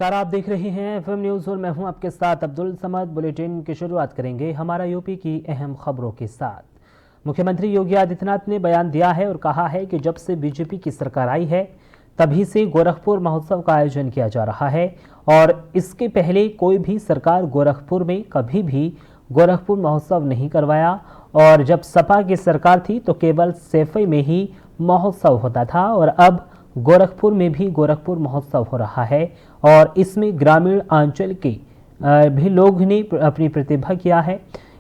नमस्कार, आप देख रहे हैं एफएम न्यूज़ और मैं हूं आपके साथ अब्दुल समद। बुलेटिन की शुरुआत करेंगे हमारा यूपी की अहम खबरों के साथ। मुख्यमंत्री योगी आदित्यनाथ ने बयान दिया है और कहा है कि जब से बीजेपी की सरकार आई है तभी से गोरखपुर महोत्सव का आयोजन किया जा रहा है और इसके पहले कोई भी सरकार गोरखपुर में कभी भी गोरखपुर महोत्सव नहीं करवाया। और जब सपा की सरकार थी तो केवल सैफई में ही महोत्सव होता था और अब गोरखपुर में भी गोरखपुर महोत्सव हो रहा है और इसमें ग्रामीण अंचल के भी लोग ने अपनी प्रतिभा किया है।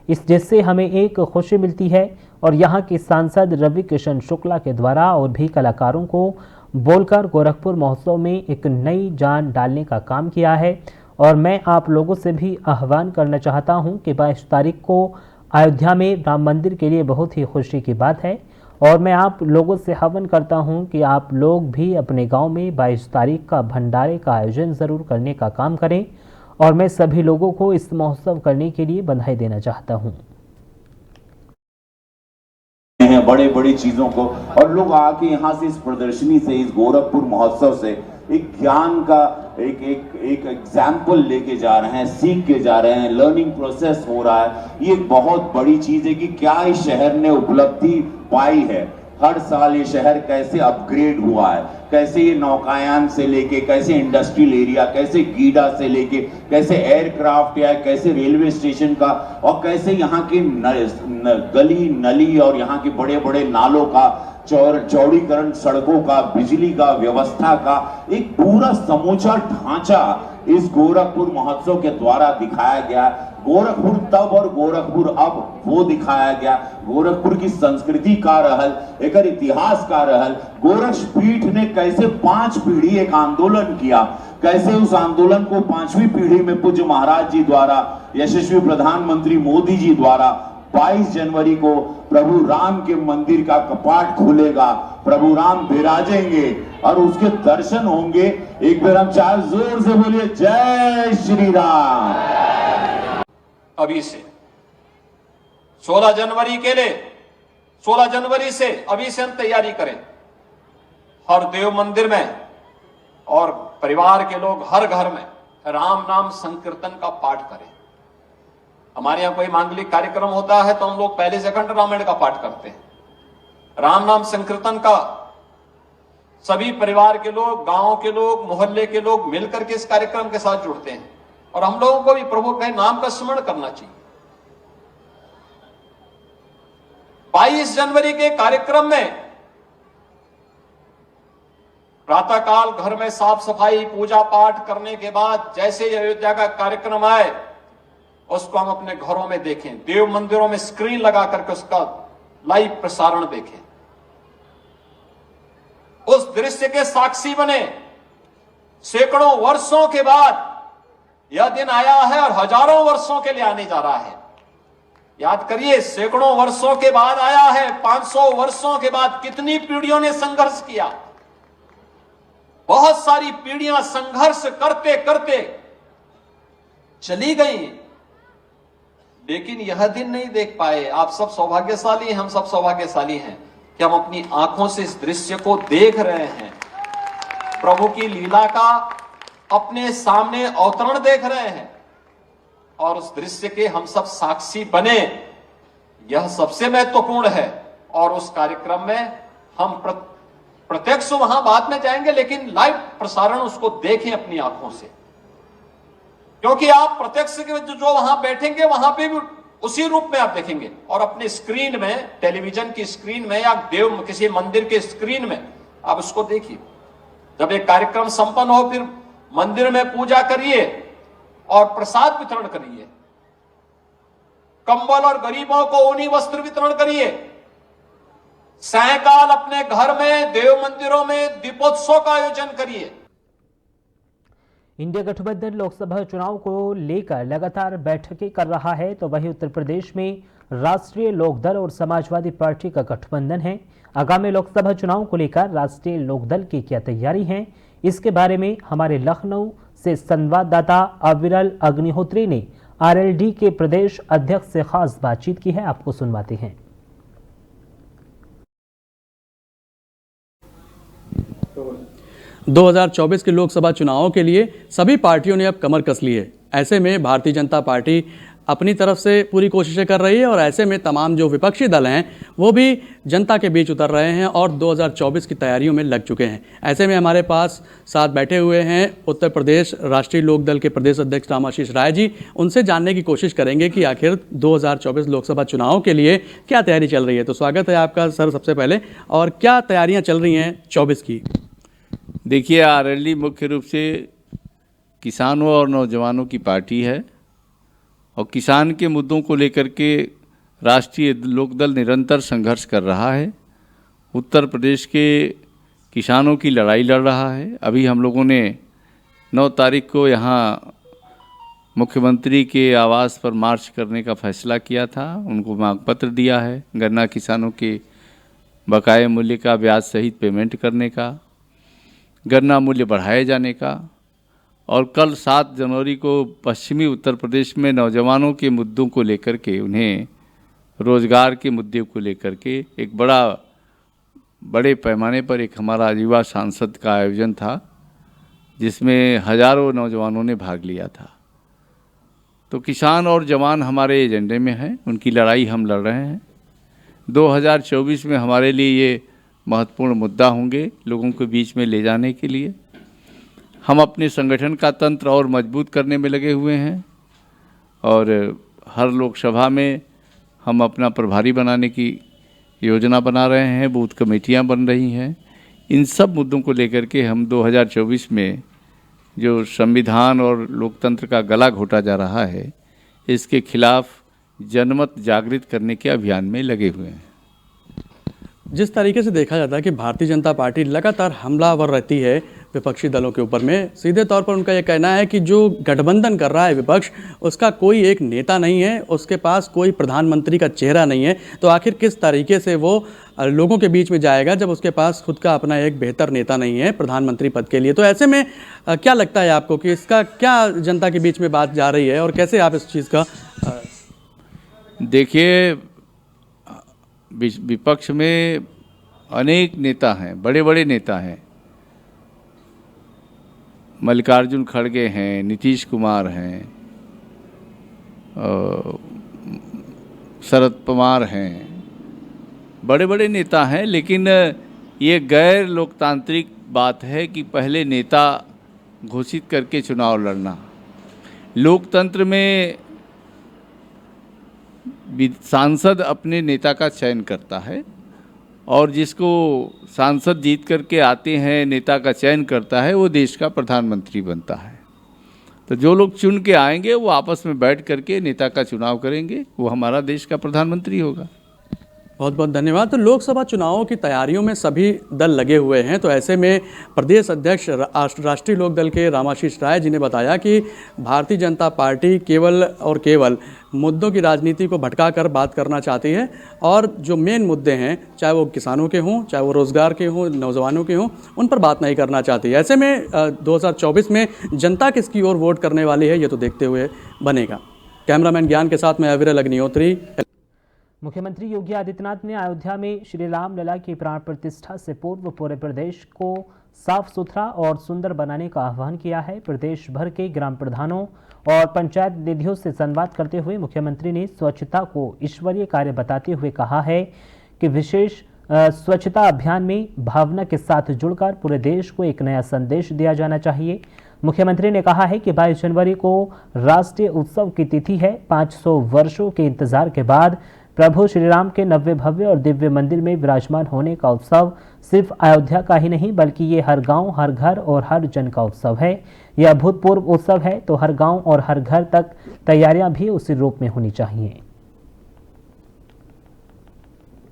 इस जिससे हमें एक खुशी मिलती है और यहाँ के सांसद रवि किशन शुक्ला के द्वारा और भी कलाकारों को बोलकर गोरखपुर महोत्सव में एक नई जान डालने का काम किया है। और मैं आप लोगों से भी आह्वान करना चाहता हूँ कि 22 तारीख को अयोध्या में राम मंदिर के लिए बहुत ही खुशी की बात है और मैं आप लोगों से आह्वान करता हूं कि आप लोग भी अपने गांव में 22 तारीख का भंडारे का आयोजन ज़रूर करने का काम करें और मैं सभी लोगों को इस महोत्सव करने के लिए बधाई देना चाहता हूं। बड़े बड़ी चीजों को और लोग आके यहाँ से इस प्रदर्शनी से, इस गोरखपुर महोत्सव से एक ज्ञान का एक एग्जाम्पल लेके जा रहे हैं, सीख के जा रहे हैं, लर्निंग प्रोसेस हो रहा है। ये बहुत बड़ी चीज है कि क्या इस शहर ने उपलब्धि पाई है। हर साल ये शहर कैसे अपग्रेड हुआ है, कैसे ये नौकायान से लेके, कैसे इंडस्ट्रियल एरिया, कैसे गीडा से लेके, कैसे एयरक्राफ्ट या कैसे रेलवे स्टेशन का और कैसे यहाँ की गली नली और यहाँ के बड़े बड़े नालों का चौड़ीकरण, सड़कों का, बिजली का, व्यवस्था का एक पूरा समूचा ढांचा इस गोरखपुर महोत्सव के द्वारा दिखाया गया। गोरखपुर तब और गोरखपुर अब वो दिखाया गया। गोरखपुर की संस्कृति का रहल, एक इतिहास का रहल। गोरक्षपीठ ने कैसे 5 पीढ़ी एक आंदोलन किया, कैसे उस आंदोलन को 5वीं पीढ़ी में पूज्य महाराज जी द्वारा, यशस्वी प्रधानमंत्री मोदी जी द्वारा 22 जनवरी को प्रभु राम के मंदिर का कपाट खुलेगा, प्रभु राम विराजेंगे और उसके दर्शन होंगे। एक बार हम चार जोर से बोलिए जय श्री राम। अभी से 16 जनवरी के लिए 16 जनवरी से अभी से हम तैयारी करें। हर देव मंदिर में और परिवार के लोग हर घर में राम नाम संकीर्तन का पाठ करें। हमारे यहां कोई मांगलिक कार्यक्रम होता है तो हम लोग पहले से अखंड रामायण का पाठ करते हैं। राम नाम संकीर्तन का सभी परिवार के लोग, गांव के लोग, मोहल्ले के लोग मिलकर के इस कार्यक्रम के साथ जुड़ते हैं और हम लोगों को भी प्रभु के नाम का स्मरण करना चाहिए। 22 जनवरी के कार्यक्रम में प्रातःकाल घर में साफ सफाई, पूजा पाठ करने के बाद जैसे अयोध्या का कार्यक्रम आए उसको हम अपने घरों में देखें, देव मंदिरों में स्क्रीन लगा करके उसका लाइव प्रसारण देखें, उस दृश्य के साक्षी बने। सैकड़ों वर्षों के बाद यह दिन आया है और हजारों वर्षों के लिए आने जा रहा है। याद करिए, सैकड़ों वर्षों के बाद आया है। 500 वर्षों के बाद कितनी पीढ़ियों ने संघर्ष किया। बहुत सारी पीढ़ियां संघर्ष करते करते चली गई, लेकिन यह दिन नहीं देख पाए। आप सब सौभाग्यशाली हैं, हम सब सौभाग्यशाली हैं कि हम अपनी आंखों से इस दृश्य को देख रहे हैं। प्रभु की लीला का अपने सामने अवतरण देख रहे हैं और उस दृश्य के हम सब साक्षी बने, यह सबसे महत्वपूर्ण है। और उस कार्यक्रम में हम प्रत्यक्ष वहां बाद में जाएंगे, लेकिन लाइव प्रसारण उसको देखें अपनी आंखों से, क्योंकि आप प्रत्यक्ष जो वहां बैठेंगे वहां पे भी उसी रूप में आप देखेंगे। और अपने स्क्रीन में, टेलीविजन की स्क्रीन में या देव किसी मंदिर के स्क्रीन में आप उसको देखिए। जब एक कार्यक्रम संपन्न हो फिर मंदिर में पूजा करिए और प्रसाद वितरण करिए। कंबल और गरीबों को ऊनी वस्त्र वितरण करिए। सायंकाल अपने घर में, देव मंदिरों में दीपोत्सव का आयोजन करिए। इंडिया गठबंधन लोकसभा चुनाव को लेकर लगातार बैठकें कर रहा है तो वहीं उत्तर प्रदेश में राष्ट्रीय लोकदल और समाजवादी पार्टी का गठबंधन है। आगामी लोकसभा चुनाव को लेकर राष्ट्रीय लोकदल की क्या तैयारी है, इसके बारे में हमारे लखनऊ से संवाददाता अविरल अग्निहोत्री ने आरएलडी के प्रदेश अध्यक्ष से खास बातचीत की है। आपको सुनवाते हैं। 2024 के लोकसभा चुनावों के लिए सभी पार्टियों ने अब कमर कस ली है। ऐसे में भारतीय जनता पार्टी अपनी तरफ से पूरी कोशिशें कर रही है और ऐसे में तमाम जो विपक्षी दल हैं वो भी जनता के बीच उतर रहे हैं और 2024 की तैयारियों में लग चुके हैं। ऐसे में हमारे पास साथ बैठे हुए हैं उत्तर प्रदेश राष्ट्रीय लोकदल के प्रदेश अध्यक्ष रामाशीष राय जी। उनसे जानने की कोशिश करेंगे कि आखिर 2024 लोकसभा चुनाव के लिए क्या तैयारी चल रही है। तो स्वागत है आपका सर सबसे पहले, और क्या तैयारियाँ चल रही हैं 24 की? देखिए, आरएलडी मुख्य रूप से किसानों और नौजवानों की पार्टी है और किसान के मुद्दों को लेकर के राष्ट्रीय लोकदल निरंतर संघर्ष कर रहा है। उत्तर प्रदेश के किसानों की लड़ाई लड़ रहा है। अभी हम लोगों ने 9 तारीख को यहाँ मुख्यमंत्री के आवास पर मार्च करने का फैसला किया था, उनको मांग पत्र दिया है गन्ना किसानों के बकाये मूल्य का ब्याज सहित पेमेंट करने का, गन्ना मूल्य बढ़ाए जाने का, और कल 7 जनवरी को पश्चिमी उत्तर प्रदेश में नौजवानों के मुद्दों को लेकर के, उन्हें रोज़गार के मुद्दे को लेकर के एक बड़े पैमाने पर एक हमारा युवा सांसद का आयोजन था जिसमें हज़ारों नौजवानों ने भाग लिया था। तो किसान और जवान हमारे एजेंडे में हैं, उनकी लड़ाई हम लड़ रहे हैं। 2024 में हमारे लिए ये महत्वपूर्ण मुद्दा होंगे लोगों के बीच में ले जाने के लिए। हम अपने संगठन का तंत्र और मजबूत करने में लगे हुए हैं और हर लोकसभा में हम अपना प्रभारी बनाने की योजना बना रहे हैं, बूथ कमेटियां बन रही हैं। इन सब मुद्दों को लेकर के हम 2024 में जो संविधान और लोकतंत्र का गला घोटा जा रहा है, इसके खिलाफ जनमत जागृत करने के अभियान में लगे हुए हैं। जिस तरीके से देखा जाता है कि भारतीय जनता पार्टी लगातार हमलावर रहती है विपक्षी दलों के ऊपर में, सीधे तौर पर उनका यह कहना है कि जो गठबंधन कर रहा है विपक्ष, उसका कोई एक नेता नहीं है, उसके पास कोई प्रधानमंत्री का चेहरा नहीं है। तो आखिर किस तरीके से वो लोगों के बीच में जाएगा जब उसके पास खुद का अपना एक बेहतर नेता नहीं है प्रधानमंत्री पद के लिए? तो ऐसे में क्या लगता है आपको कि इसका क्या जनता के बीच में बात जा रही है और कैसे आप इस चीज़ का देखिए, विपक्ष में अनेक नेता हैं, बड़े बड़े नेता हैं। मल्लिकार्जुन खड़गे हैं, नीतीश कुमार हैं, शरद पवार हैं, बड़े बड़े नेता हैं। लेकिन ये गैर लोकतांत्रिक बात है कि पहले नेता घोषित करके चुनाव लड़ना। लोकतंत्र में सांसद अपने नेता का चयन करता है और जिसको सांसद जीत करके आते हैं, नेता का चयन करता है, वो देश का प्रधानमंत्री बनता है। तो जो लोग चुन के आएंगे वो आपस में बैठ करके नेता का चुनाव करेंगे, वो हमारा देश का प्रधानमंत्री होगा। बहुत बहुत धन्यवाद। तो लोकसभा चुनावों की तैयारियों में सभी दल लगे हुए हैं। तो ऐसे में प्रदेश अध्यक्ष राष्ट्रीय लोकदल के रामाशीष राय जी ने बताया कि भारतीय जनता पार्टी केवल और केवल मुद्दों की राजनीति को भटका कर बात करना चाहती है और जो मेन मुद्दे हैं, चाहे वो किसानों के हों, चाहे वो रोज़गार के हों, नौजवानों के हों, उन पर बात नहीं करना चाहती। ऐसे में 2024 में जनता किसकी ओर वोट करने वाली है, ये तो देखते हुए बनेगा। कैमरामैन ज्ञान के साथ मैं अविरल अग्निहोत्री। मुख्यमंत्री योगी आदित्यनाथ ने अयोध्या में श्री राम लला की प्राण प्रतिष्ठा से पूर्व पूरे प्रदेश को साफ सुथरा और सुंदर बनाने का आह्वान किया है। प्रदेश भर के ग्राम प्रधानों और पंचायत निधियों से संवाद करते हुए मुख्यमंत्री ने स्वच्छता को ईश्वरीय कार्य बताते हुए कहा है कि विशेष स्वच्छता अभियान में भावना के साथ जुड़कर पूरे देश को एक नया संदेश दिया जाना चाहिए। मुख्यमंत्री ने कहा है कि 22 जनवरी को राष्ट्रीय उत्सव की तिथि है। 500 वर्षों के इंतजार के बाद प्रभु श्री राम के नव्य भव्य और दिव्य मंदिर में विराजमान होने का उत्सव सिर्फ अयोध्या का ही नहीं बल्कि ये हर गांव, हर घर और हर जन का उत्सव है। यह अभूतपूर्व उत्सव है, तो हर गांव और हर घर तक तैयारियां भी उसी रूप में होनी चाहिए।